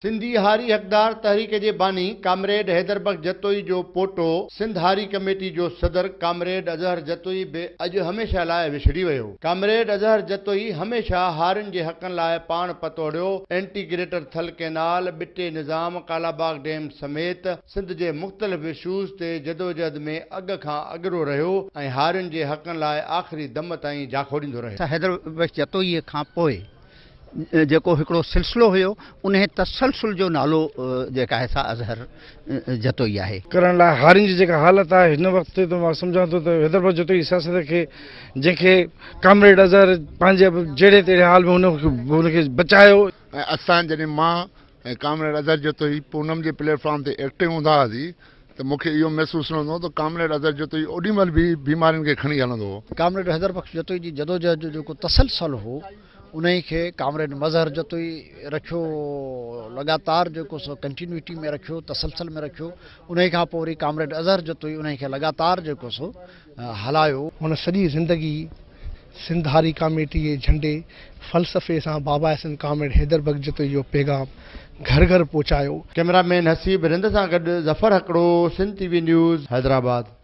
सिंधी हारी हक़दार तहरीक जे बानी कामरेड हैदर बख्श जतोई जो पोटो सिंध हारी कमेटी जो सदर कामरेड अज़हर जतोई बि अॼु हमेशा लाइ विछड़ी वियो। कामरेड अज़हर जतोई हमेशा हारियुनि जे हक़नि लाइ पाण पतोड़ियो। इंटीग्रेटर थल कैनाल, बिटे निज़ाम, कालाबाग डैम समेत सिंध जे मुख़्तलिफ़ इशूज़ ते जदोजहद में अॻ खां अॻिरो रहियो ऐं हारियुनि जे हक़नि लाइ आख़िरी दम ताईं जाखोड़ींदो रहियो। हैदर बख्श जतोई खां पोइ जेको हिकिड़ो सिलसिलो हुयो उन तसलसल जो नालो जेका आहे सा अज़हर जतोई आहे। करण लाइ हारियुनि जी जेका हालत आहे हिन वक़्तु त मां सम्झां थो त हैदर बख्श जतोई सियासत खे जंहिंखे कामरेड अज़हर पंहिंजे जहिड़े तहिड़े हाल में हुनखे बचायो। ऐं असां जॾहिं मां ऐं कामरेड अज़हर जतोई पूनम जे प्लेटफॉर्म ते एक्टिव हूंदा हुआसीं त मूंखे इहो महसूसु हूंदो त कामरेड अज़हर जतोई ओॾीमहिल बि बीमारियुनि खे खणी हलंदो हो। कामरेड हैदर बख्श जतोई जी जदोजहद जो जेको तसलसल हो उन खे कामरेड मज़हर जतोई रखियो, लगातार जेको सो कंटिन्यूटी में रखियो, तसलसल में रखियो। उन खां पोइ वरी कामरेड अज़हर जतोई उन खे लगातार जेको सो हलायो। हुन सॼी ज़िंदगी सिंध हारी कमेटी जे झंडे फ़लसफ़े सां बाबा सिंध कामरेड हैदर बख्श जतोई जो पैगाम घर घर पहुचायो। कैमरामैन हसीब रिंद सां गॾु ज़फ़र हकड़ो, सिंध टीवी न्यूज़, हैदराबाद।